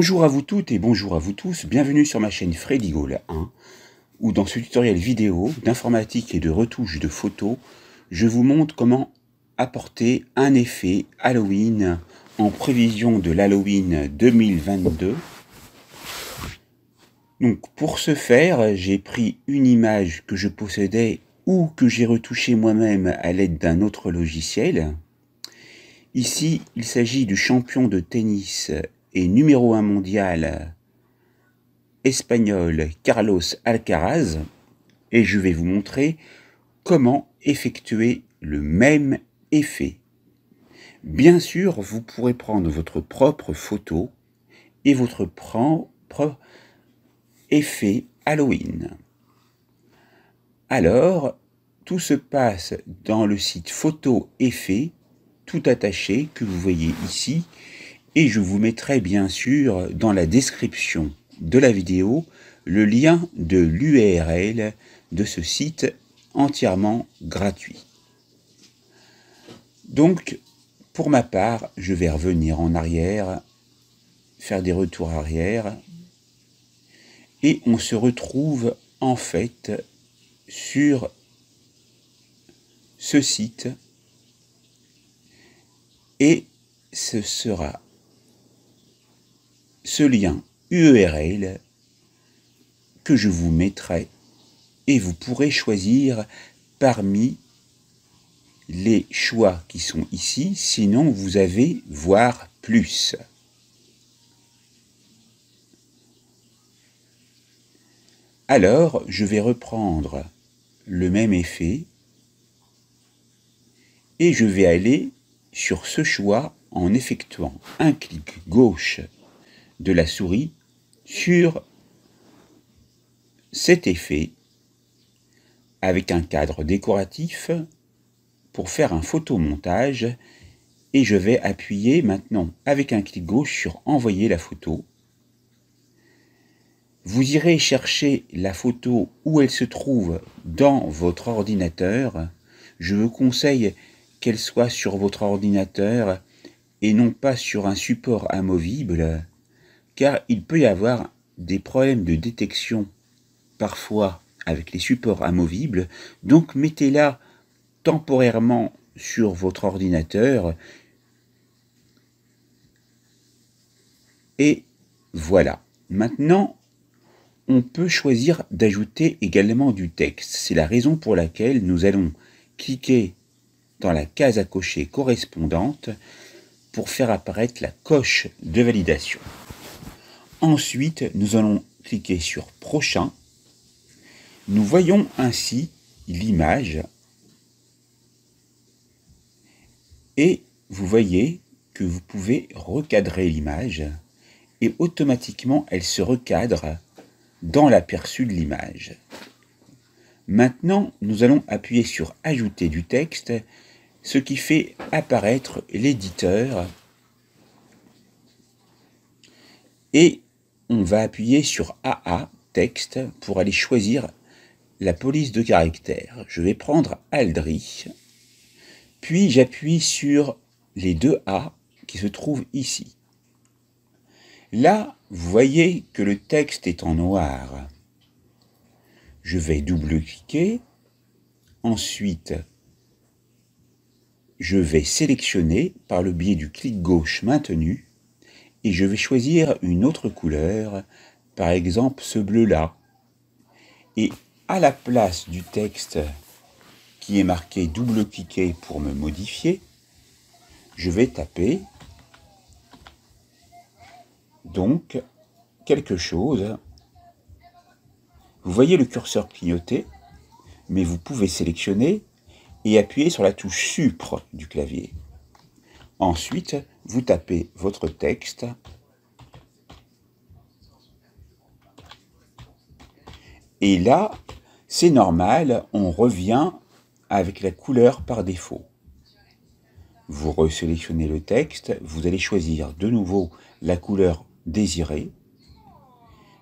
Bonjour à vous toutes et bonjour à vous tous, bienvenue sur ma chaîne Freddy Gall 1, où dans ce tutoriel vidéo d'informatique et de retouche de photos, je vous montre comment apporter un effet Halloween en prévision de l'Halloween 2022. Donc pour ce faire, j'ai pris une image que je possédais ou que j'ai retouchée moi-même à l'aide d'un autre logiciel. Ici, il s'agit du champion de tennis et numéro 1 mondial espagnol Carlos Alcaraz, et je vais vous montrer comment effectuer le même effet. Bien sûr, vous pourrez prendre votre propre photo et votre propre effet Halloween. Alors, tout se passe dans le site Photo Effet, tout attaché, que vous voyez ici, et je vous mettrai bien sûr dans la description de la vidéo le lien de l'URL de ce site entièrement gratuit. Donc, pour ma part, je vais revenir en arrière, faire des retours arrière, et on se retrouve en fait sur ce site, et ce sera ce lien URL que je vous mettrai, et vous pourrez choisir parmi les choix qui sont ici, sinon vous avez voir plus. Alors, je vais reprendre le même effet et je vais aller sur ce choix en effectuant un clic gauche de la souris sur cet effet avec un cadre décoratif pour faire un photomontage, et je vais appuyer maintenant avec un clic gauche sur envoyer la photo. Vous irez chercher la photo où elle se trouve dans votre ordinateur. Je vous conseille qu'elle soit sur votre ordinateur et non pas sur un support amovible, car il peut y avoir des problèmes de détection parfois avec les supports amovibles. Donc mettez-la temporairement sur votre ordinateur, et voilà. Maintenant, on peut choisir d'ajouter également du texte. C'est la raison pour laquelle nous allons cliquer dans la case à cocher correspondante pour faire apparaître la coche de validation. Ensuite, nous allons cliquer sur Prochain. Nous voyons ainsi l'image, et vous voyez que vous pouvez recadrer l'image, et automatiquement elle se recadre dans l'aperçu de l'image. Maintenant, nous allons appuyer sur Ajouter du texte, ce qui fait apparaître l'éditeur, et on va appuyer sur AA texte pour aller choisir la police de caractère. Je vais prendre Aldri, puis j'appuie sur les deux A qui se trouvent ici. Là, vous voyez que le texte est en noir. Je vais double-cliquer. Ensuite, je vais sélectionner par le biais du clic gauche maintenu, et je vais choisir une autre couleur, par exemple ce bleu-là. Et à la place du texte qui est marqué double-cliquer pour me modifier, je vais taper donc quelque chose. Vous voyez le curseur clignoter, mais vous pouvez sélectionner et appuyer sur la touche Supre du clavier. Ensuite, vous tapez votre texte et là, c'est normal, on revient avec la couleur par défaut. Vous resélectionnez le texte, vous allez choisir de nouveau la couleur désirée.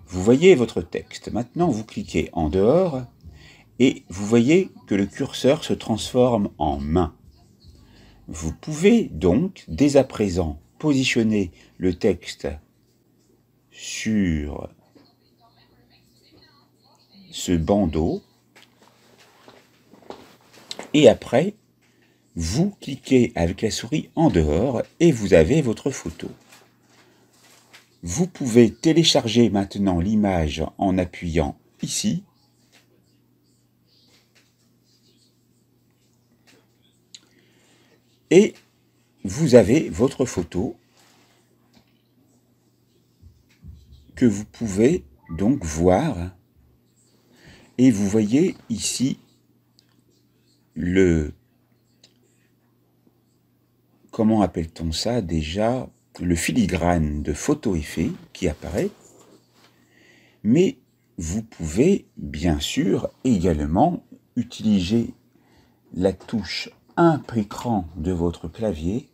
Vous voyez votre texte. Maintenant, vous cliquez en dehors et vous voyez que le curseur se transforme en main. Vous pouvez donc, dès à présent, positionner le texte sur ce bandeau et après, vous cliquez avec la souris en dehors et vous avez votre photo. Vous pouvez télécharger maintenant l'image en appuyant ici. Et vous avez votre photo que vous pouvez donc voir. Et vous voyez ici comment appelle-t-on ça déjà? Le filigrane de photo effet qui apparaît. Mais vous pouvez bien sûr également utiliser la touche impricran de votre clavier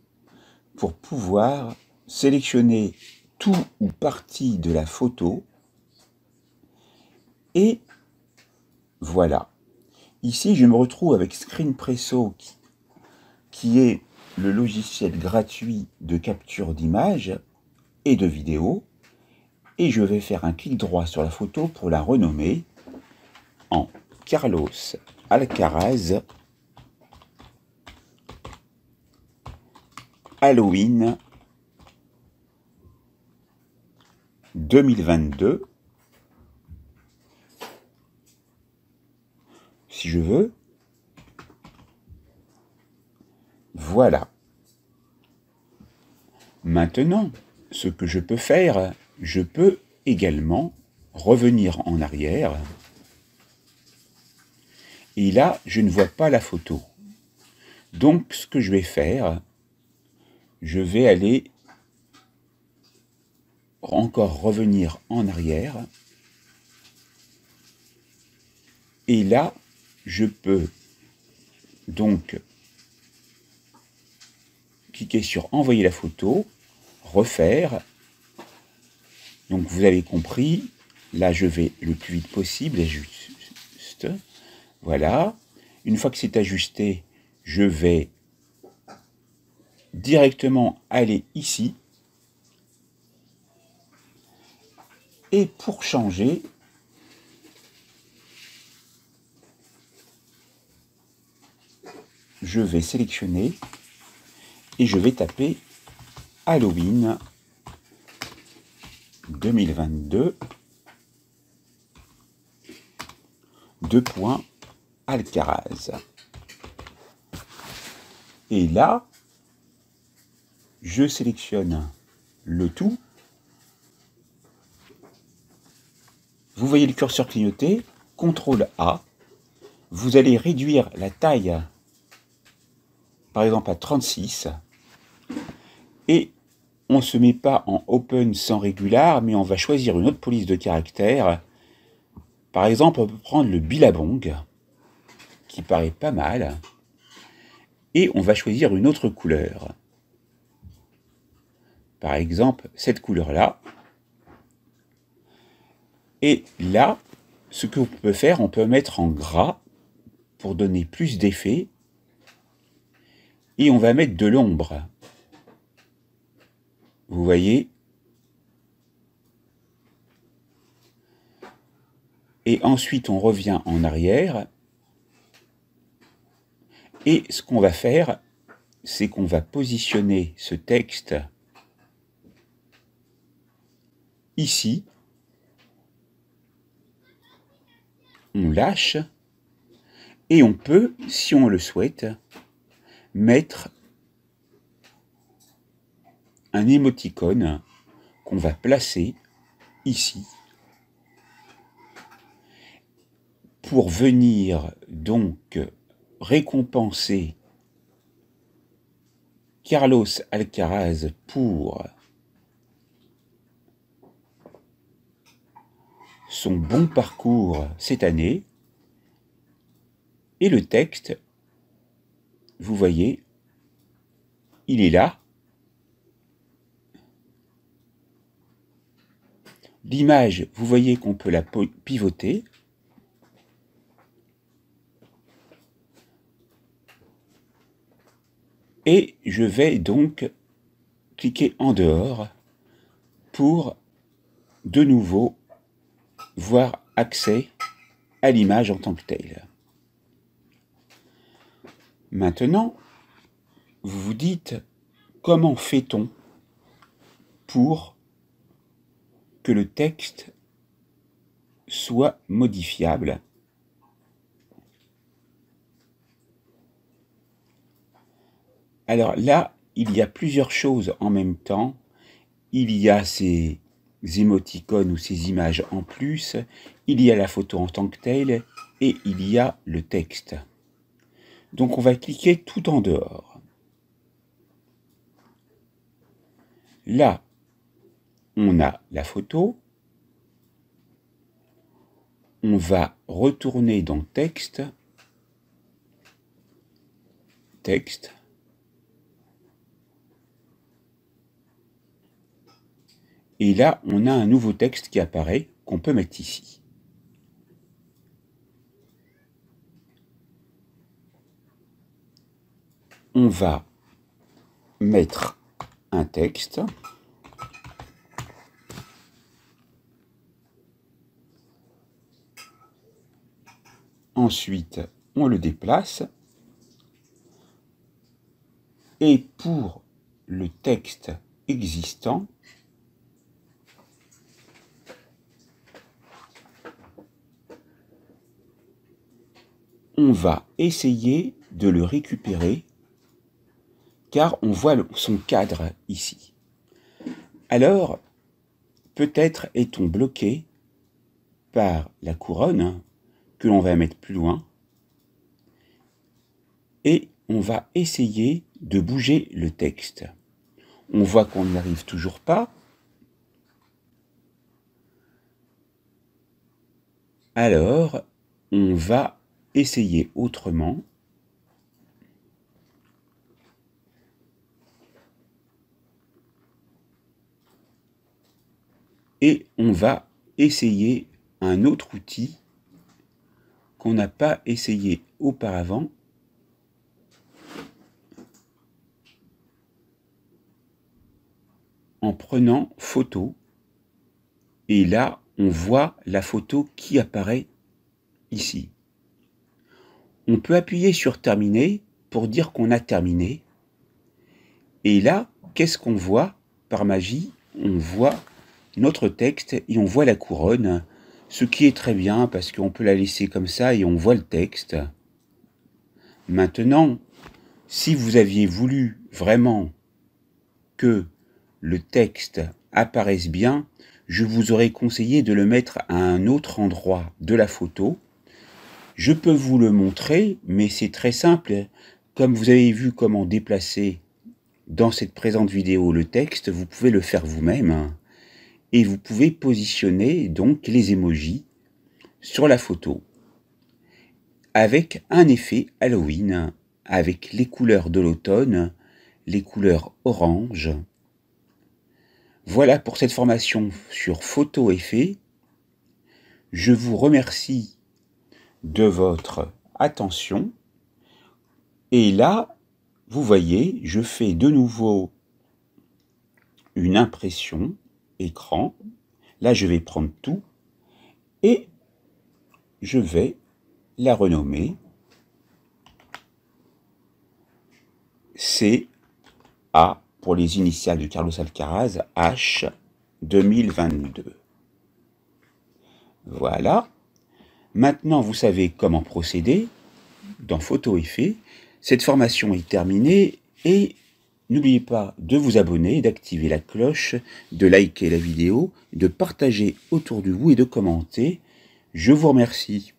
pour pouvoir sélectionner tout ou partie de la photo. Et voilà. Ici, je me retrouve avec Screenpresso qui est le logiciel gratuit de capture d'image et de vidéo. Et je vais faire un clic droit sur la photo pour la renommer en Carlos Alcaraz Halloween 2022. Si je veux. Voilà. Maintenant, ce que je peux faire, je peux également revenir en arrière. Et là, je ne vois pas la photo. Donc, ce que je vais faire, je vais aller encore revenir en arrière. Et là, je peux donc cliquer sur envoyer la photo, refaire. Donc vous avez compris, là je vais le plus vite possible, juste, voilà. Une fois que c'est ajusté, je vais directement aller ici. Et pour changer, je vais sélectionner et je vais taper Halloween 2022 Alcaraz. Et là, je sélectionne le tout. Vous voyez le curseur clignoter, CTRL A. Vous allez réduire la taille, par exemple à 36. Et on ne se met pas en Open sans Regular, mais on va choisir une autre police de caractère. Par exemple, on peut prendre le Billabong, qui paraît pas mal. Et on va choisir une autre couleur. Par exemple, cette couleur-là. Et là, ce que vous pouvez faire, on peut mettre en gras pour donner plus d'effet. Et on va mettre de l'ombre. Vous voyez? Et ensuite, on revient en arrière. Et ce qu'on va faire, c'est qu'on va positionner ce texte ici. On lâche. Et on peut, si on le souhaite, mettre un émoticône qu'on va placer ici pour venir donc récompenser Carlos Alcaraz pour son bon parcours cette année. Et le texte, vous voyez, il est là. L'image, vous voyez qu'on peut la pivoter. Et je vais donc cliquer en dehors pour de nouveau voir accès à l'image en tant que telle. Maintenant, vous vous dites, comment fait-on pour que le texte soit modifiable? Alors là, il y a plusieurs choses en même temps. Il y a ces émoticônes ou ces images en plus, il y a la photo en tant que telle, et il y a le texte. Donc on va cliquer tout en dehors. Là, on a la photo. On va retourner dans texte. Texte. Et là, on a un nouveau texte qui apparaît, qu'on peut mettre ici. On va mettre un texte. Ensuite, on le déplace. Et pour le texte existant, on va essayer de le récupérer, car on voit son cadre ici. Alors, peut-être est-on bloqué par la couronne, que l'on va mettre plus loin, et on va essayer de bouger le texte. On voit qu'on n'y arrive toujours pas. Alors, on va essayer autrement. Et on va essayer un autre outil qu'on n'a pas essayé auparavant. En prenant photo. Et là, on voit la photo qui apparaît ici. On peut appuyer sur terminer pour dire qu'on a terminé. Et là, qu'est-ce qu'on voit par magie? On voit notre texte et on voit la couronne, ce qui est très bien parce qu'on peut la laisser comme ça et on voit le texte. Maintenant, si vous aviez voulu vraiment que le texte apparaisse bien, je vous aurais conseillé de le mettre à un autre endroit de la photo. Je peux vous le montrer, mais c'est très simple. Comme vous avez vu comment déplacer dans cette présente vidéo le texte, vous pouvez le faire vous-même. Et vous pouvez positionner donc les emojis sur la photo avec un effet Halloween, avec les couleurs de l'automne, les couleurs orange. Voilà pour cette formation sur photo effet. Je vous remercie de votre attention. Et là, vous voyez, je fais de nouveau une impression écran. Là, je vais prendre tout et je vais la renommer CA pour les initiales de Carlos Alcaraz, H 2022. Voilà. Maintenant, vous savez comment procéder dans Photo Effet. Cette formation est terminée et n'oubliez pas de vous abonner, d'activer la cloche, de liker la vidéo, de partager autour de vous et de commenter. Je vous remercie.